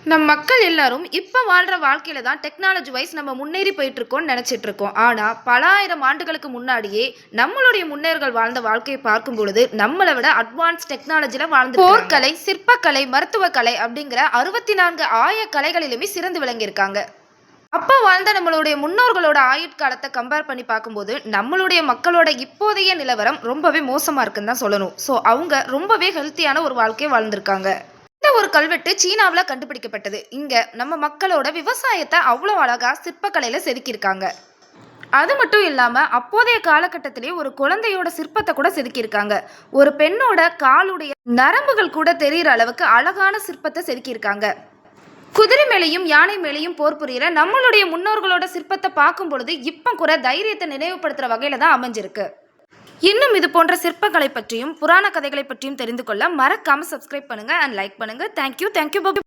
நம் மக்கள் எல்லாரும் இப்ப வாழ்ற வாழ்க்கையில தான் டெக்னாலஜி வைஸ் நம்ம முன்னேறி போயிட்டு இருக்கோம்னு நினைச்சிட்டு இருக்கோம். ஆனா பல ஆயிரம் ஆண்டுகளுக்கு முன்னாடியே நம்மளுடைய முன்னோர்கள் வாழ்ந்த வாழ்க்கையை பார்க்கும் பொழுது நம்மளை விட அட்வான்ஸ் டெக்னாலஜில வாழ்ந்து போர்க்கலை, சிற்பக்கலை, மருத்துவக்கலை அப்படிங்கிற 64 ஆய கலைகளிலுமே சிறந்து விளங்கியிருக்காங்க. அப்ப வாழ்ந்த நம்மளுடைய முன்னோர்களோட ஆயுட்காலத்தை கம்பேர் பண்ணி பார்க்கும்போது நம்மளுடைய மக்களோட இப்போதைய நிலவரம் ரொம்பவே மோசமா இருக்குன்னு தான் சொல்லணும். ஸோ அவங்க ரொம்பவே ஹெல்த்தியான ஒரு வாழ்க்கையை வாழ்ந்திருக்காங்க. இந்த ஒரு கல்வெட்டு சீனாவில் கண்டுபிடிக்கப்பட்டது. இங்க நம்ம மக்களோட விவசாயத்தை அவ்வளோ அழகா சிற்பக்கலையில செதுக்கியிருக்காங்க. அது மட்டும் இல்லாம அப்போதைய காலகட்டத்திலேயே ஒரு குழந்தையோட சிற்பத்தை கூட செதுக்கியிருக்காங்க. ஒரு பெண்ணோட காலுடைய நரம்புகள் கூட தெரிகிற அளவுக்கு அழகான சிற்பத்தை செதுக்கியிருக்காங்க. குதிரை மேலையும் யானை மேலையும் போர் புரியற நம்மளுடைய முன்னோர்களோட சிற்பத்தை பார்க்கும் பொழுது இப்ப கூட தைரியத்தை நினைவுபடுத்துற வகையில தான் அமைஞ்சிருக்கு. இன்னும் இது போன்ற சிற்பங்களை பற்றியும் புராண கதைகளை பற்றியும் தெரிந்து கொள்ள மறக்காம சப்ஸ்கிரைப் பண்ணுங்க அண்ட் லைக் பண்ணுங்க. தேங்க்யூ.